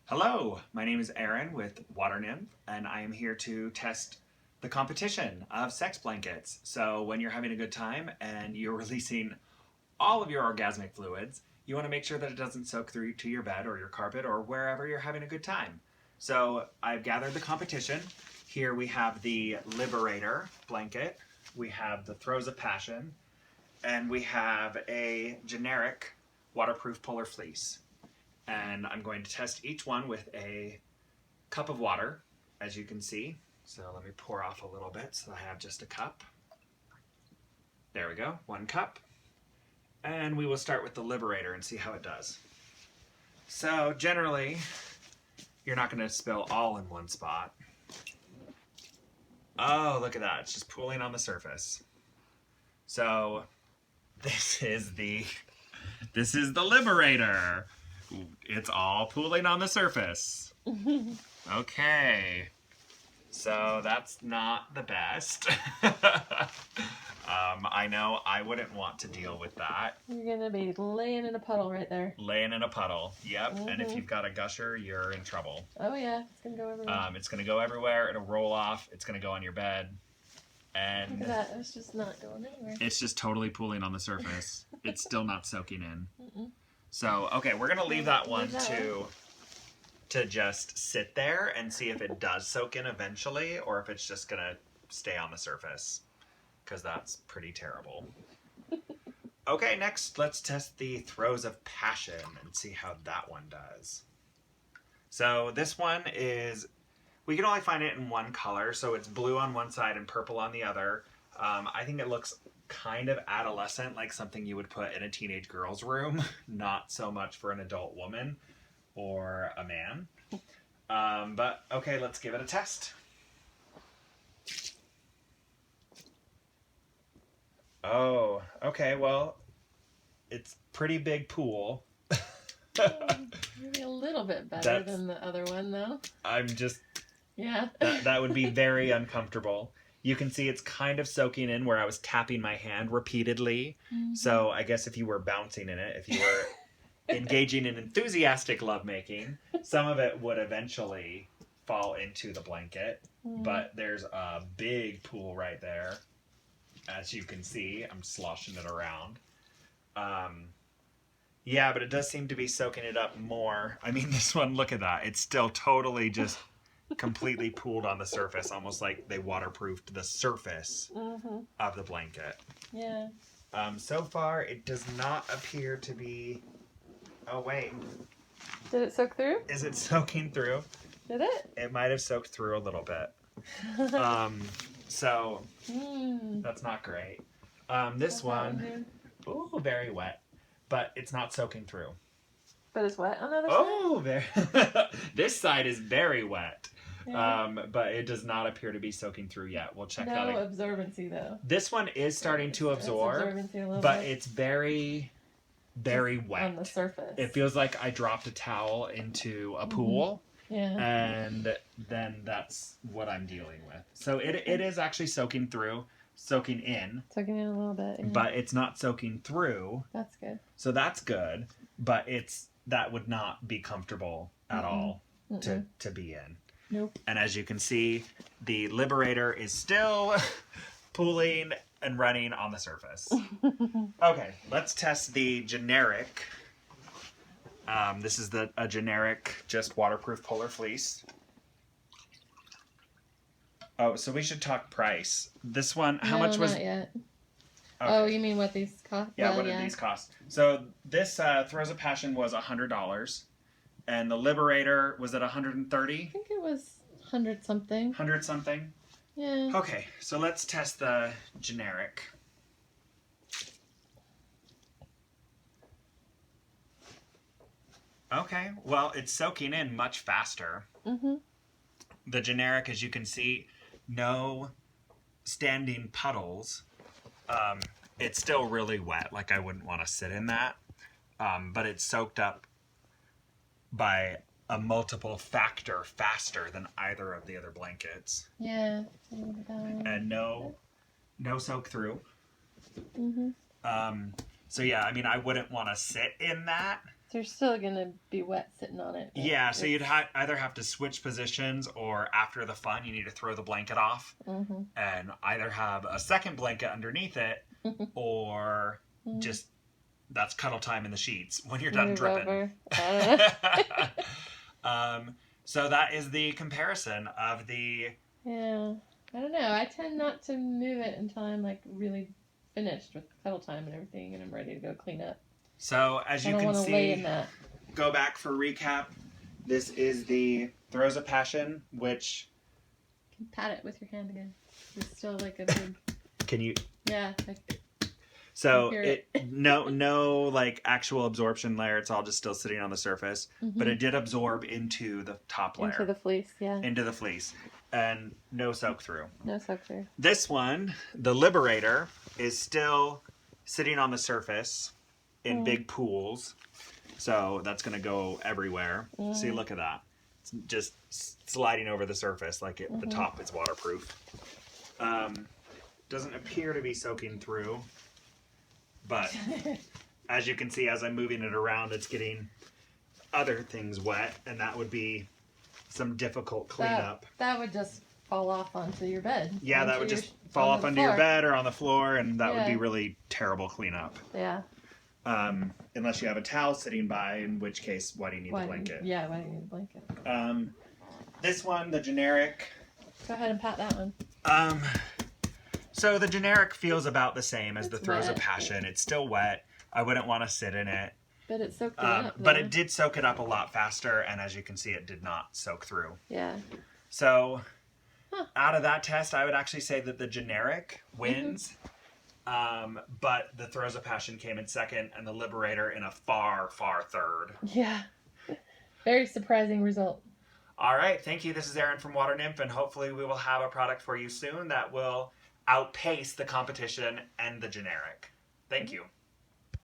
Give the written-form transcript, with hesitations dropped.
Hello, my name is Aaron with Water Nymph, and I am here to test the competition of sex blankets. So when you're having a good time and you're releasing all of your orgasmic fluids, you want to make sure that it doesn't soak through to your bed or your carpet or wherever you're having a good time. So I've gathered the competition. Here we have the Liberator blanket, we have the Throes of Passion, and we have a generic waterproof polar fleece. And I'm going to test each one with a cup of water, as you can see. So let me pour off a little bit so I have just a cup. There we go, 1 cup. And we will start with the Liberator and see how it does. So generally, you're not going to spill all in one spot. Oh, look at that, it's just pooling on the surface. So this is the Liberator. It's all pooling on the surface. Okay. So that's not the best. I know I wouldn't want to deal with that. You're going to be laying in a puddle right there. Laying in a puddle, yep. And if you've got a gusher, you're in trouble. Oh yeah, it's going to go everywhere. It's going to go everywhere. It'll roll off. It's going to go on your bed. And look at that. It's just not going anywhere. It's just totally pooling on the surface. It's still not soaking in. So, okay, we're going to leave that one to just sit there and see if it does soak in eventually or if it's just going to stay on the surface, because that's pretty terrible. Okay, next let's test the Throes of Passion and see how that one does. So this one is, we can only find it in one color, so it's blue on one side and purple on the other. I think it looks kind of adolescent, like something you would put in a teenage girl's room, not so much for an adult woman or a man. But okay, let's give it a test. Oh, okay, well, it's pretty big pool. Maybe a little bit better than the other one, though. I'm just... Yeah. that would be very uncomfortable. You can see it's kind of soaking in where I was tapping my hand repeatedly. So I guess if you were bouncing in it, if you were engaging in enthusiastic lovemaking, some of it would eventually fall into the blanket. But there's a big pool right there. As you can see, I'm sloshing it around. Yeah, but it does seem to be soaking it up more. I mean, this one, look at that. It's still totally just completely pooled on the surface, almost like they waterproofed the surface of the blanket. Yeah. So far, it does not appear to be... Oh, wait. Did it soak through? Is it soaking through? Did it? It might have soaked through a little bit. So, that's not great. This one, ooh, very wet, but it's not soaking through. But it's wet on the other side? Oh, this side is very wet. Yeah. But it does not appear to be soaking through yet. We'll check that out. No absorbency, though. This one is starting to absorb, but it's very, very wet. On the surface. It feels like I dropped a towel into a pool. Yeah. And then that's what I'm dealing with. So it is actually soaking through, soaking in. Soaking in a little bit, yeah. But it's not soaking through. That's good. So that's good, but that would not be comfortable at all to be in. Nope. And as you can see, the Liberator is still pooling and running on the surface. Okay, let's test the generic. This is a generic, just waterproof polar fleece. Oh, so we should talk price. This one, how much was... not yet. Okay. Oh, you mean what these cost? Yeah, well, what did these cost? So this Throes of Passion was $100, and the Liberator was at $130. I think it was 100 something. 100 something? Yeah. Okay, so let's test the generic. Okay, well, it's soaking in much faster. The generic, as you can see, no standing puddles. It's still really wet, like I wouldn't want to sit in that. But it's soaked up by a multiple factor faster than either of the other blankets. Yeah. And no soak through. Mm-hmm. So yeah, I mean, I wouldn't want to sit in that. So you're still gonna be wet sitting on it. Yeah, so you'd either have to switch positions, or after the fun, you need to throw the blanket off and either have a second blanket underneath it, or just that's cuddle time in the sheets when you're done dripping. So that is the comparison of the... Yeah, I don't know. I tend not to move it until I'm like really finished with cuddle time and everything, and I'm ready to go clean up. So as you can see, go back for recap. This is the Throes of Passion, which... You can pat it with your hand again. It's still like a big... Can you... Yeah. So no like actual absorption layer. It's all just still sitting on the surface, but it did absorb into the top layer. Into the fleece, yeah. Into the fleece, and no soak through. No soak through. This one, the Liberator, is still sitting on the surface in big pools, so that's going to go everywhere. See, look at that. It's just sliding over the surface like the top is waterproof. Doesn't appear to be soaking through. But as you can see, as I'm moving it around, it's getting other things wet, and that would be some difficult cleanup. That would just fall off onto your bed. Yeah, that would just fall off onto your bed or on the floor, and that would be really terrible cleanup. Yeah. Unless you have a towel sitting by, in which case, why do you need the blanket? Yeah, why do you need the blanket? This one, the generic. Go ahead and pat that one. So the generic feels about the same as the Throes of Passion. It's still wet. I wouldn't want to sit in it. But it soaked it up. But it did soak it up a lot faster, and as you can see, it did not soak through. Yeah. So out of that test, I would actually say that the generic wins. But the Throes of Passion came in second, and the Liberator in a far, far third. Yeah. Very surprising result. All right. Thank you. This is Aaron from Water Nymph, and hopefully we will have a product for you soon that will outpace the competition and the generic. Thank you.